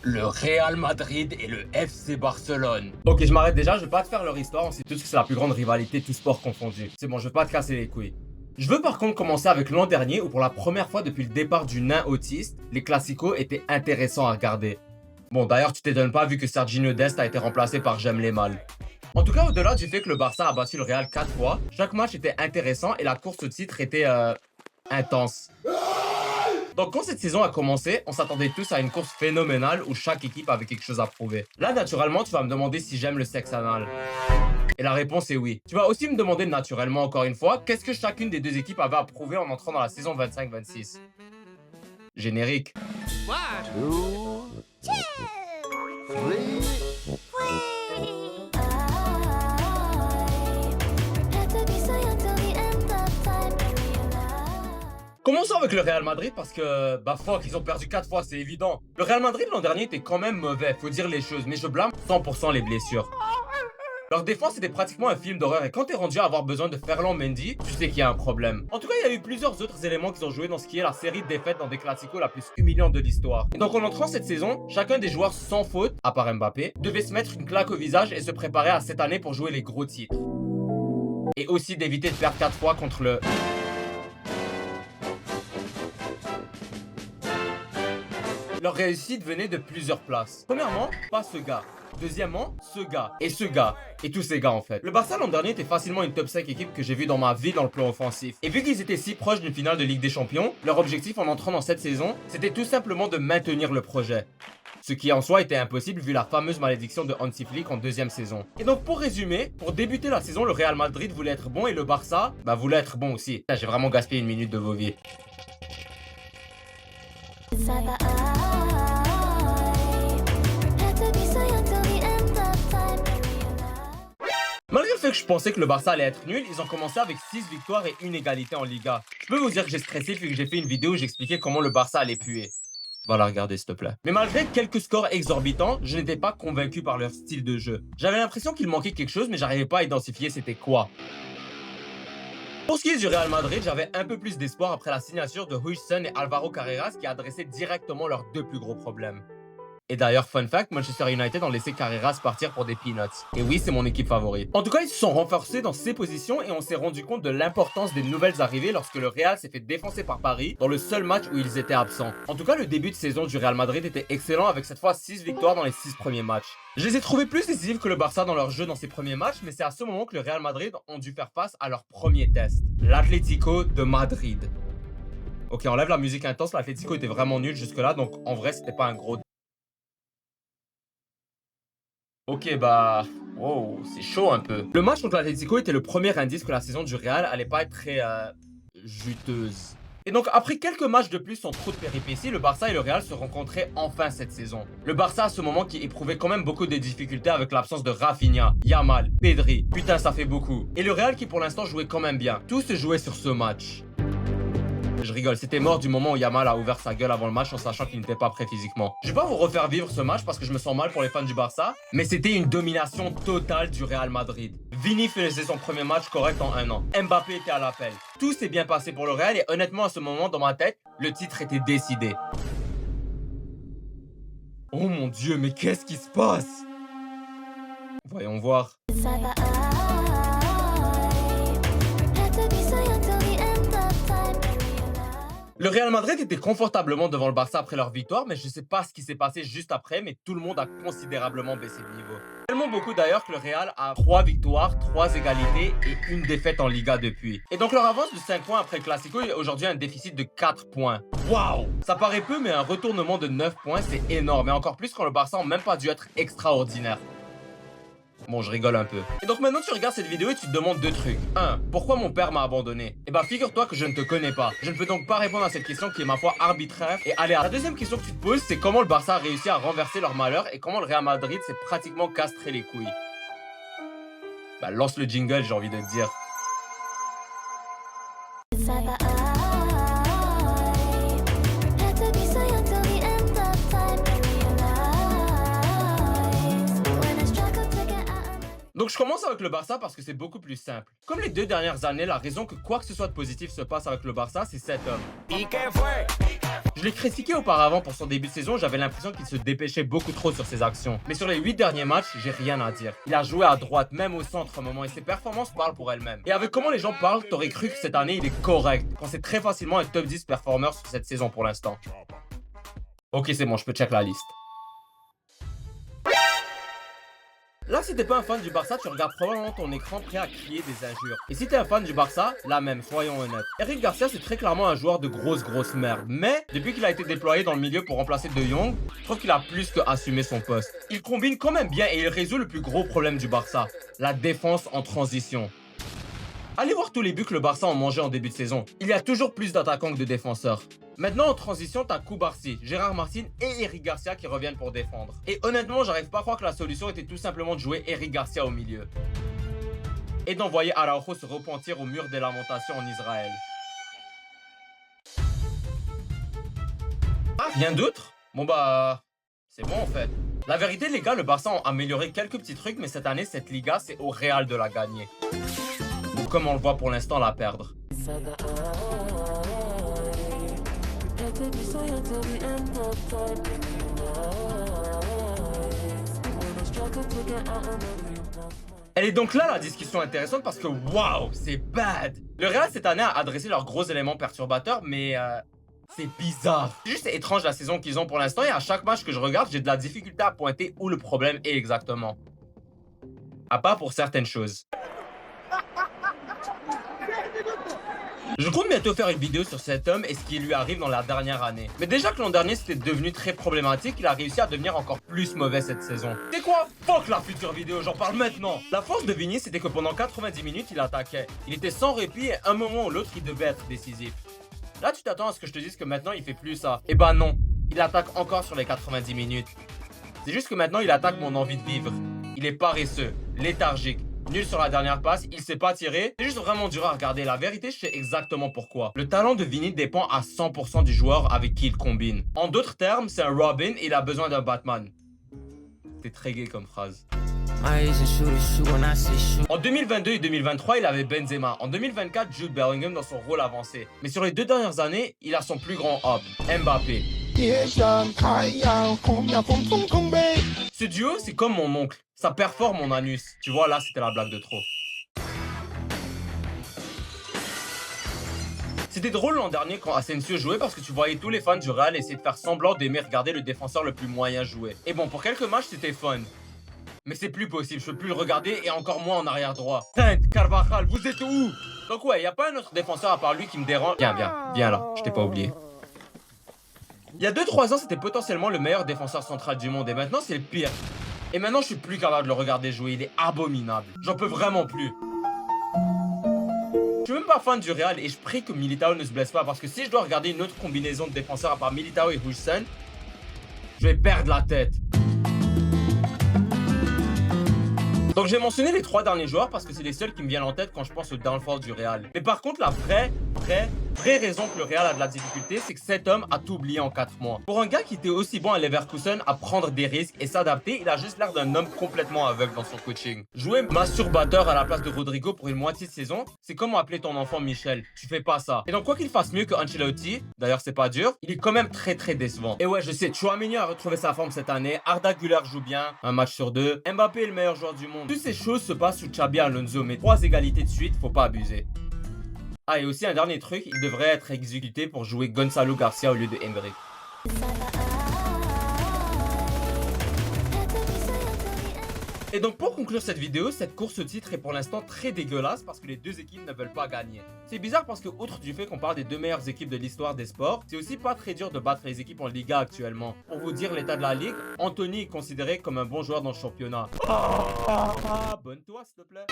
Le Real Madrid et le FC Barcelone. Ok, je m'arrête déjà, je vais pas te faire leur histoire, on sait tous que c'est la plus grande rivalité, tout sport confondu. C'est bon, je vais pas te casser les couilles. Je veux par contre commencer avec l'an dernier où pour la première fois depuis le départ du nain autiste, les classicos étaient intéressants à regarder. Bon d'ailleurs tu t'étonnes pas vu que Serginho Dest a été remplacé par J'aime les mâles. En tout cas au-delà du fait que le Barça a battu le Real 4 fois, chaque match était intéressant et la course au titre était intense. Donc quand cette saison a commencé, on s'attendait tous à une course phénoménale où chaque équipe avait quelque chose à prouver. Là naturellement tu vas me demander si j'aime le sexe anal. Et la réponse est oui. Tu vas aussi me demander naturellement encore une fois, qu'est-ce que chacune des deux équipes avait à prouver en entrant dans la saison 25-26. Générique. 1, 2, 3. Commençons avec le Real Madrid parce que, bah fuck, ils ont perdu 4 fois, c'est évident. Le Real Madrid l'an dernier était quand même mauvais, faut dire les choses, mais je blâme 100% les blessures. Leur défense était pratiquement un film d'horreur et quand t'es rendu à avoir besoin de Ferland Mendy, tu sais qu'il y a un problème. En tout cas, il y a eu plusieurs autres éléments qui ont joué dans ce qui est la série de défaites dans des classicos la plus humiliante de l'histoire. Et donc en entrant cette saison, chacun des joueurs sans faute, à part Mbappé, devait se mettre une claque au visage et se préparer à cette année pour jouer les gros titres. Et aussi d'éviter de perdre 4 fois contre le... Leur réussite venait de plusieurs places. Premièrement, pas ce gars. Deuxièmement, ce gars. Et ce gars. Et tous ces gars en fait. Le Barça l'an dernier était facilement une top 5 équipe que j'ai vue dans ma vie dans le plan offensif. Et vu qu'ils étaient si proches d'une finale de Ligue des Champions, leur objectif en entrant dans cette saison, c'était tout simplement de maintenir le projet. Ce qui en soi était impossible vu la fameuse malédiction de Hansi Flick en deuxième saison. Et donc pour résumer, pour débuter la saison, le Real Madrid voulait être bon et le Barça, bah voulait être bon aussi. J'ai vraiment gaspillé une minute de vos vies. Malgré le fait que je pensais que le Barça allait être nul, ils ont commencé avec 6 victoires et une égalité en Liga. Je peux vous dire que j'ai stressé vu que j'ai fait une vidéo où j'expliquais comment le Barça allait puer. Va la regarder s'il te plaît. Mais malgré quelques scores exorbitants, je n'étais pas convaincu par leur style de jeu. J'avais l'impression qu'il manquait quelque chose mais j'arrivais pas à identifier c'était quoi. Pour ce qui est du Real Madrid, j'avais un peu plus d'espoir après la signature de Huijsen et Alvaro Carreras qui adressaient directement leurs deux plus gros problèmes. Et d'ailleurs, fun fact, Manchester United ont laissé Carreras partir pour des peanuts. Et oui, c'est mon équipe favorite. En tout cas, ils se sont renforcés dans ces positions et on s'est rendu compte de l'importance des nouvelles arrivées lorsque le Real s'est fait défoncer par Paris dans le seul match où ils étaient absents. En tout cas, le début de saison du Real Madrid était excellent avec cette fois 6 victoires dans les 6 premiers matchs. Je les ai trouvés plus décisifs que le Barça dans leur jeu dans ces premiers matchs, mais c'est à ce moment que le Real Madrid ont dû faire face à leur premier test. L'Atlético de Madrid. Ok, enlève la musique intense, l'Atlético était vraiment nul jusque-là, donc en vrai, c'était pas un gros... Ok, bah... Wow, c'est chaud un peu. Le match contre l'Atlético était le premier indice que la saison du Real allait pas être très... juteuse. Et donc, après quelques matchs de plus sans trop de péripéties, le Barça et le Real se rencontraient enfin cette saison. Le Barça à ce moment qui éprouvait quand même beaucoup de difficultés avec l'absence de Rafinha, Yamal, Pedri. Putain, ça fait beaucoup. Et le Real qui pour l'instant jouait quand même bien. Tout se jouait sur ce match. Je rigole, c'était mort du moment où Yamal a ouvert sa gueule avant le match en sachant qu'il n'était pas prêt physiquement. Je vais pas vous refaire vivre ce match parce que je me sens mal pour les fans du Barça, mais c'était une domination totale du Real Madrid. Vini faisait son premier match correct en 1 an. Mbappé était à l'appel. Tout s'est bien passé pour le Real et honnêtement à ce moment dans ma tête, le titre était décidé. Oh mon dieu, mais qu'est-ce qui se passe? Voyons voir. Le Real Madrid était confortablement devant le Barça après leur victoire, mais je sais pas ce qui s'est passé juste après, mais tout le monde a considérablement baissé le niveau. Tellement beaucoup d'ailleurs que le Real a 3 victoires, 3 égalités et une défaite en Liga depuis. Et donc leur avance de 5 points après le Classico est aujourd'hui un déficit de 4 points. Waouh! Ça paraît peu, mais un retournement de 9 points, c'est énorme, et encore plus quand le Barça n'a même pas dû être extraordinaire. Bon, je rigole un peu. Et donc maintenant tu regardes cette vidéo et tu te demandes 2 trucs. 1. Pourquoi mon père m'a abandonné? Et bah figure-toi que je ne te connais pas. Je ne peux donc pas répondre à cette question qui est ma foi arbitraire et aléatoire. La deuxième question que tu te poses, c'est comment le Barça a réussi à renverser leur malheur et comment le Real Madrid s'est pratiquement castré les couilles. Bah lance le jingle, j'ai envie de te dire. Donc je commence avec le Barça parce que c'est beaucoup plus simple. Comme les 2 dernières années, la raison que quoi que ce soit de positif se passe avec le Barça, c'est cet homme. Je l'ai critiqué auparavant pour son début de saison, j'avais l'impression qu'il se dépêchait beaucoup trop sur ses actions. Mais sur les 8 derniers matchs, j'ai rien à dire. Il a joué à droite, même au centre un moment, et ses performances parlent pour elles-mêmes. Et avec comment les gens parlent, t'aurais cru que cette année il est correct, quand c'est très facilement un top 10 performeur sur cette saison pour l'instant. Ok, c'est bon, je peux check la liste. Là, si t'es pas un fan du Barça, tu regardes probablement ton écran prêt à crier des injures. Et si t'es un fan du Barça, la même, soyons honnêtes. Eric Garcia, c'est très clairement un joueur de grosse merde. Mais, depuis qu'il a été déployé dans le milieu pour remplacer De Jong, je trouve qu'il a plus que assumé son poste. Il combine quand même bien et il résout le plus gros problème du Barça, la défense en transition. Allez voir tous les buts que le Barça a mangé en début de saison. Il y a toujours plus d'attaquants que de défenseurs. Maintenant, en transition, t'as Koubarsi, Gérard Martin et Eric Garcia qui reviennent pour défendre. Et honnêtement, j'arrive pas à croire que la solution était tout simplement de jouer Eric Garcia au milieu. Et d'envoyer Araujo se repentir au mur des lamentations en Israël. Ah, rien d'autre? Bon bah... c'est bon en fait. La vérité les gars, le Barça a amélioré quelques petits trucs, mais cette année, cette Liga, c'est au Real de la gagner. Ou comme on le voit pour l'instant, la perdre. Elle est donc là la discussion intéressante parce que waouh, c'est bad. Le Real cette année a adressé leurs gros éléments perturbateurs, mais c'est bizarre. C'est juste étrange la saison qu'ils ont pour l'instant et à chaque match que je regarde, j'ai de la difficulté à pointer où le problème est exactement. À part pour certaines choses. Je compte bientôt faire une vidéo sur cet homme et ce qui lui arrive dans la dernière année. Mais déjà que l'an dernier c'était devenu très problématique, il a réussi à devenir encore plus mauvais cette saison. C'est quoi? Fuck la future vidéo, j'en parle maintenant. La force de Vini c'était que pendant 90 minutes il attaquait. Il était sans répit et un moment ou l'autre il devait être décisif. Là tu t'attends à ce que je te dise que maintenant il fait plus ça. Eh ben non, il attaque encore sur les 90 minutes. C'est juste que maintenant il attaque mon envie de vivre. Il est paresseux, léthargique. Nul sur la dernière passe, il sait pas tirer. C'est juste vraiment dur à regarder. La vérité, je sais exactement pourquoi. Le talent de Vini dépend à 100% du joueur avec qui il combine. En d'autres termes, c'est un Robin et il a besoin d'un Batman. C'est très gay comme phrase. En 2022 et 2023, il avait Benzema. En 2024, Jude Bellingham dans son rôle avancé. Mais sur les 2 dernières années, il a son plus grand hop, Mbappé. Ce duo, c'est comme mon oncle. Ça performe mon anus. Tu vois, là, c'était la blague de trop. C'était drôle l'an dernier quand Asensio jouait parce que tu voyais tous les fans du Real essayer de faire semblant d'aimer regarder le défenseur le plus moyen jouer. Et bon, pour quelques matchs, c'était fun. Mais c'est plus possible, je peux plus le regarder et encore moins en arrière droit. Trent, Carvajal, vous êtes où? Donc ouais, y a pas un autre défenseur à part lui qui me dérange. Viens là, je t'ai pas oublié. Il y a 2-3 ans, c'était potentiellement le meilleur défenseur central du monde et maintenant c'est le pire. Et maintenant, je suis plus capable de le regarder jouer, il est abominable. J'en peux vraiment plus. Je suis même pas fan du Real et je prie que Militao ne se blesse pas parce que si je dois regarder une autre combinaison de défenseurs à part Militao et Huijsen, je vais perdre la tête. Donc j'ai mentionné les 3 derniers joueurs parce que c'est les seuls qui me viennent en tête quand je pense au downfall du Real. Mais par contre, la vraie raison que le Real a de la difficulté, c'est que cet homme a tout oublié en 4 mois. Pour un gars qui était aussi bon à Leverkusen à prendre des risques et s'adapter, il a juste l'air d'un homme complètement aveugle dans son coaching. Jouer masturbateur à la place de Rodrigo pour une moitié de saison, c'est comme appeler ton enfant Michel. Tu fais pas ça. Et donc quoi qu'il fasse mieux que Ancelotti, d'ailleurs c'est pas dur, il est quand même très décevant. Et ouais, je sais, Tchouaméni a retrouvé sa forme cette année, Arda Güler joue bien, un match sur 2, Mbappé est le meilleur joueur du monde. Toutes ces choses se passent sous Xabi Alonso, mais 3 égalités de suite, faut pas abuser. Ah, et aussi un dernier truc, il devrait être exécuté pour jouer Gonzalo Garcia au lieu de Hendrik. Et donc pour conclure cette vidéo, cette course au titre est pour l'instant très dégueulasse parce que les 2 équipes ne veulent pas gagner. C'est bizarre parce que outre du fait qu'on parle des 2 meilleures équipes de l'histoire des sports, c'est aussi pas très dur de battre les équipes en Liga actuellement. Pour vous dire l'état de la ligue, Anthony est considéré comme un bon joueur dans le championnat. Abonne-toi s'il te plaît.